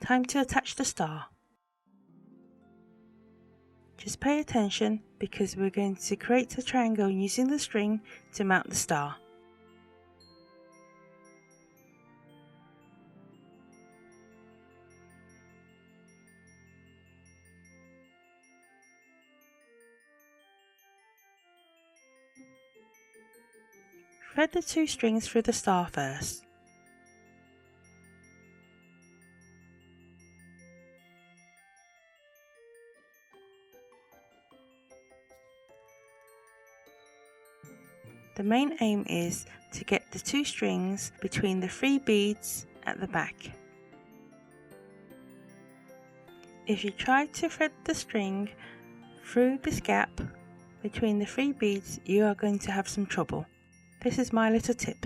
Time to attach the star. Just pay attention because we're going to create a triangle using the string to mount the star. Thread the 2 strings through the star first. The main aim is to get the 2 strings between the 3 beads at the back. If you try to thread the string through this gap between the 3 beads, you are going to have some trouble. This is my little tip.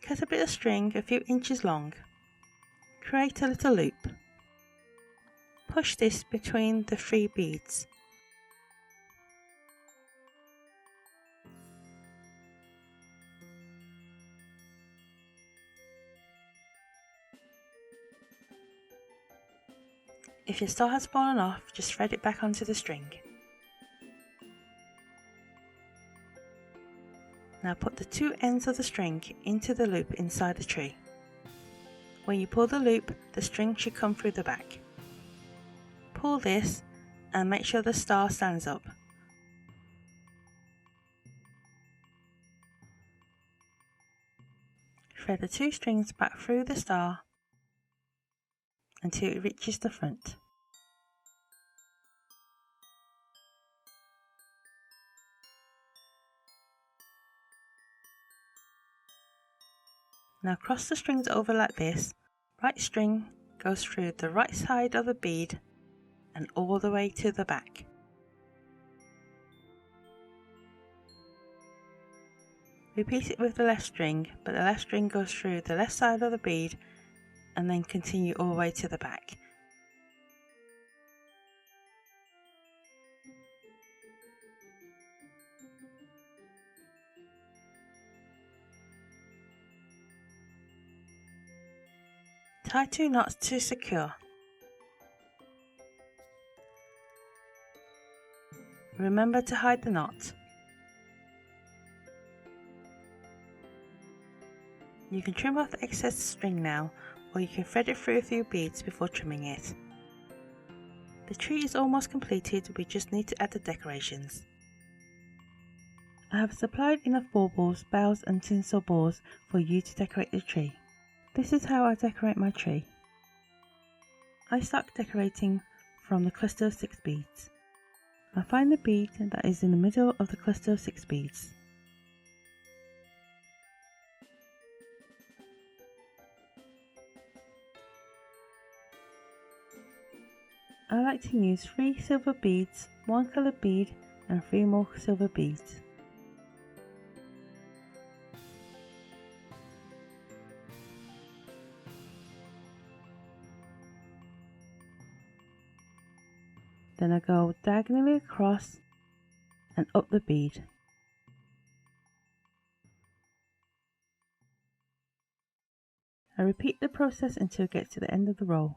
Cut a bit of string a few inches long. Create a little loop. Push this between the 3 beads. If your star has fallen off, just thread it back onto the string. Now put the 2 ends of the string into the loop inside the tree. When you pull the loop, the string should come through the back. Pull this and make sure the star stands up. Thread the 2 strings back through the star until it reaches the front. Now cross the strings over like this. Right string goes through the right side of the bead and all the way to the back. Repeat it with the left string, but the left string goes through the left side of the bead and then continue all the way to the back. Tie 2 knots to secure. Remember to hide the knot. You can trim off the excess string now, or you can thread it through a few beads before trimming it. The tree is almost completed, we just need to add the decorations. I have supplied enough baubles, boughs and tinsel balls for you to decorate the tree. This is how I decorate my tree. I start decorating from the cluster of 6 beads. I find the bead that is in the middle of the cluster of 6 beads. I like to use 3 silver beads, 1 coloured bead and 3 more silver beads. Then I go diagonally across and up the bead. I repeat the process until it gets to the end of the row.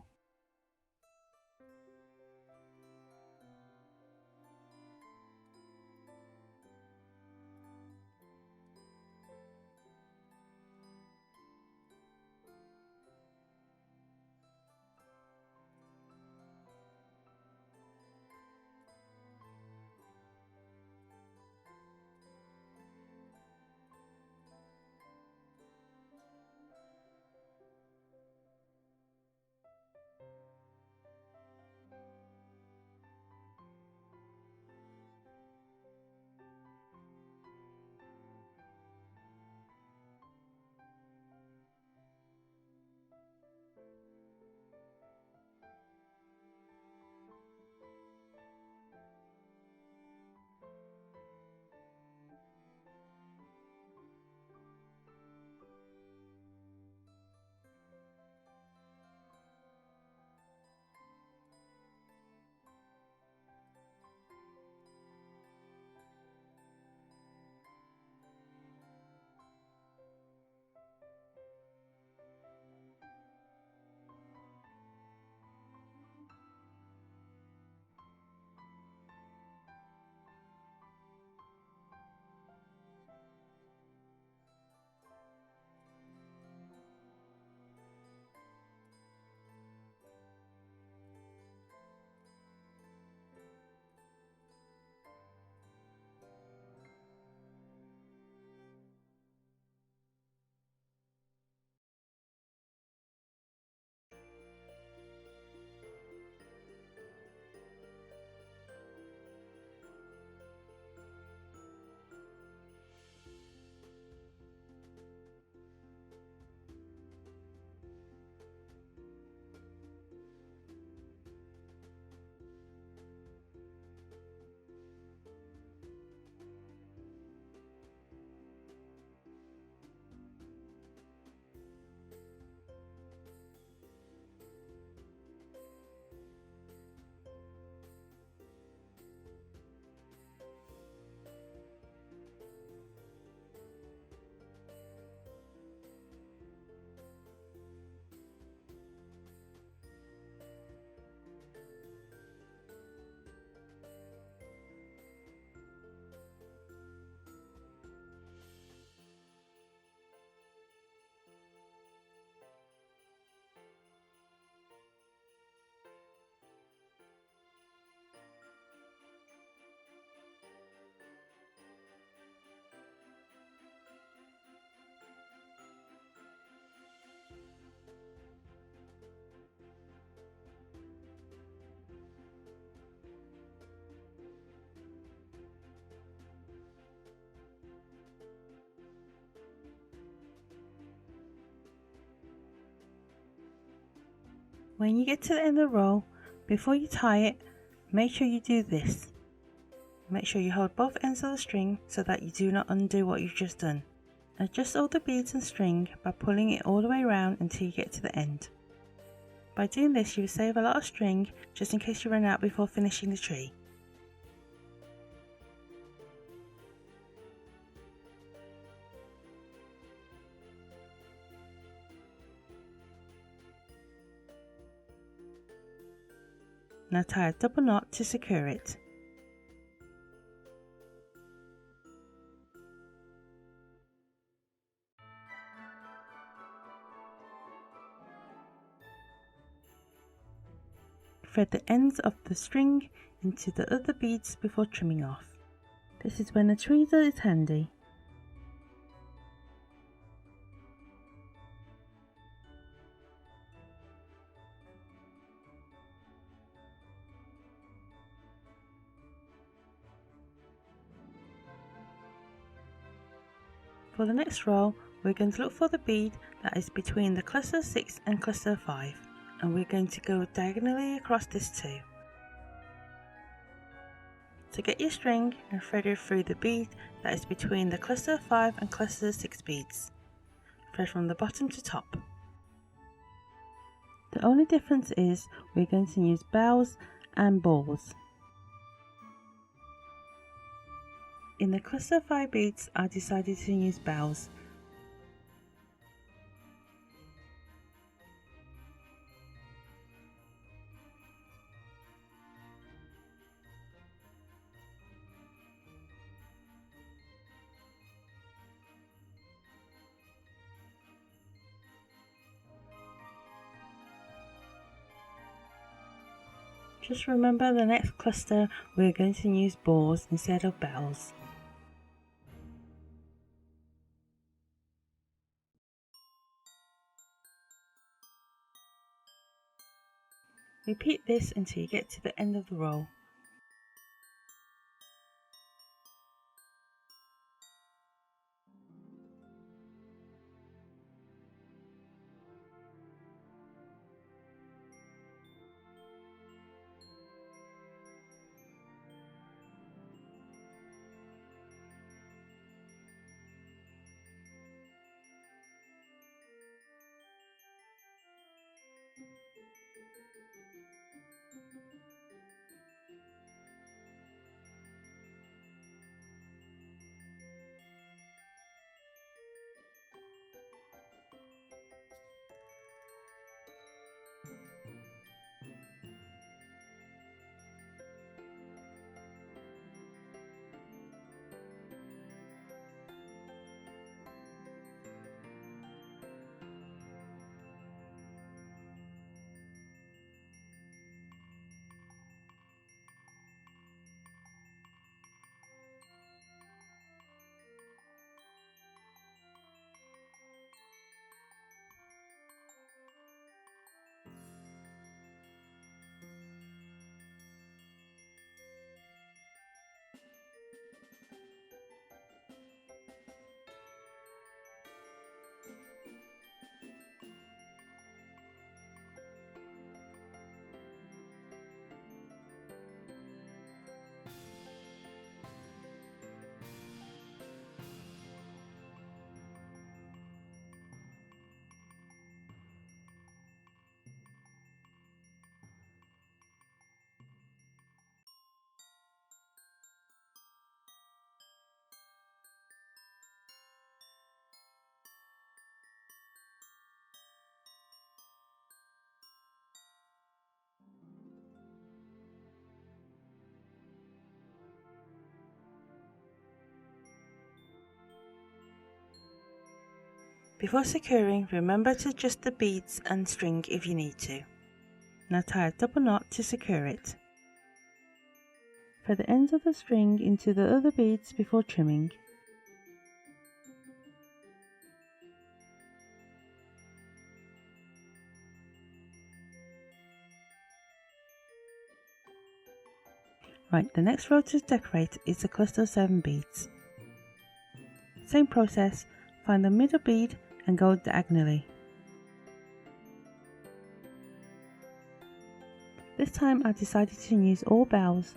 When you get to the end of the row, before you tie it, make sure you do this. Make sure you hold both ends of the string so that you do not undo what you've just done. Adjust all the beads and string by pulling it all the way around until you get to the end. By doing this, you will save a lot of string just in case you run out before finishing the tree. Now tie a double knot to secure it. Thread the ends of the string into the other beads before trimming off. This is when the tweezer is handy. For the next row, we're going to look for the bead that is between the cluster 6 and cluster 5, and we're going to go diagonally across this too. So get your string and thread it through the bead that is between the cluster 5 and cluster 6 beads. Thread from the bottom to top. The only difference is we're going to use bows and balls. In the cluster 5 beads, I decided to use bows. Just remember the next cluster we're going to use balls instead of bows. Repeat this until you get to the end of the row. Before securing, remember to adjust the beads and string if you need to. Now tie a double knot to secure it. Thread the ends of the string into the other beads before trimming. Right, the next row to decorate is the cluster of 7 beads. Same process, find the middle bead and go diagonally. This time I decided to use all bells.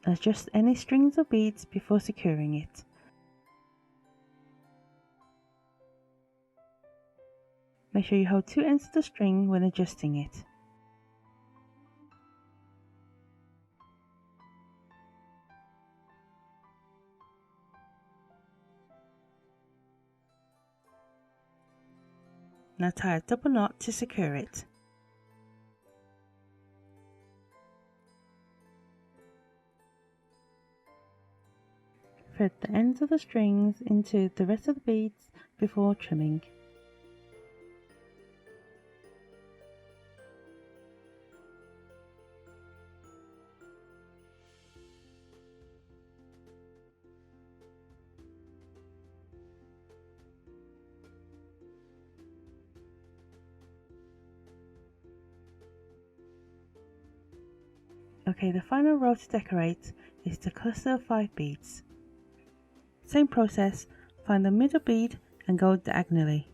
Adjust any strings or beads before securing it. Make sure you hold two ends of the string when adjusting it. Now tie a double knot to secure it. Thread the ends of the strings into the rest of the beads before trimming. Okay, the final row to decorate is the cluster of 5 beads. Same process, find the middle bead and go diagonally.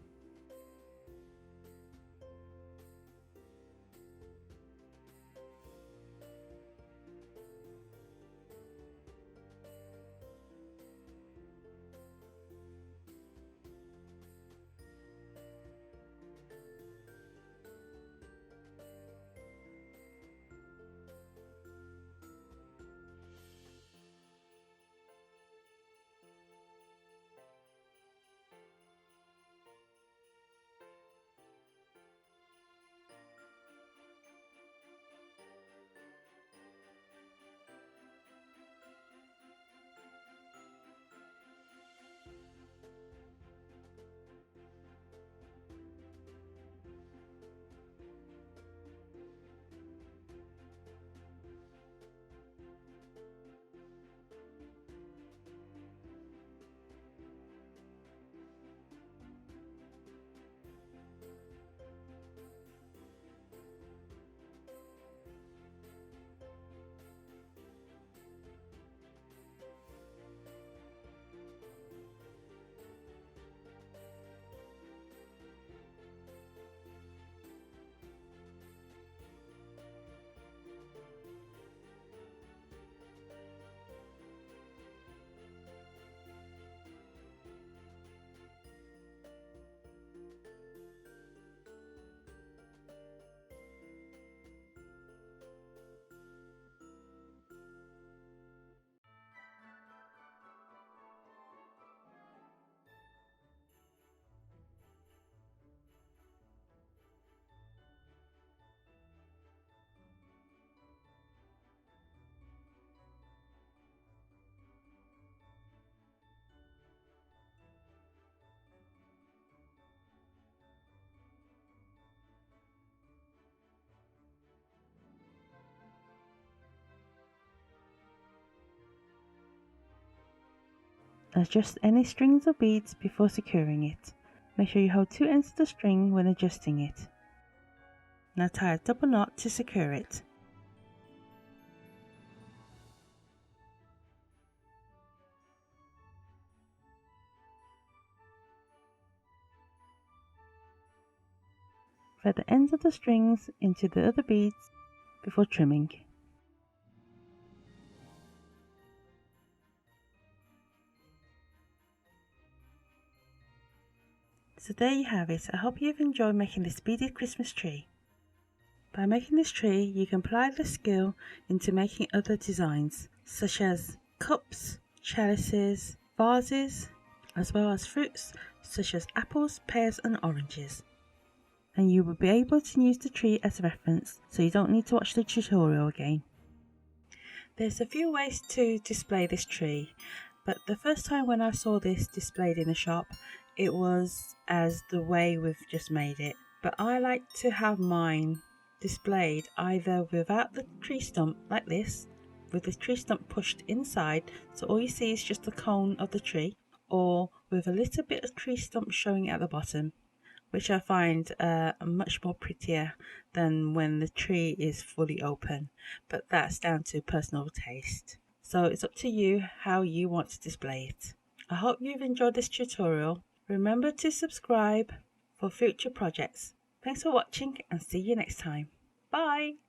Adjust any strings or beads before securing it. Make sure you hold two ends of the string when adjusting it. Now tie a double knot to secure it. Thread the ends of the strings into the other beads before trimming. So there you have it. I hope you've enjoyed making this beaded Christmas tree. By making this tree, you can apply the skill into making other designs, such as cups, chalices, vases, as well as fruits such as apples, pears and oranges. And you will be able to use the tree as a reference, so you don't need to watch the tutorial again. There's a few ways to display this tree, but the first time when I saw this displayed in a shop, it was as the way we've just made it. But I like to have mine displayed either without the tree stump like this, with the tree stump pushed inside so all you see is just the cone of the tree, or with a little bit of tree stump showing at the bottom, which I find much more prettier than when the tree is fully open, but that's down to personal taste. So it's up to you how you want to display it. I hope you've enjoyed this tutorial. Remember to subscribe for future projects. Thanks for watching and see you next time. Bye!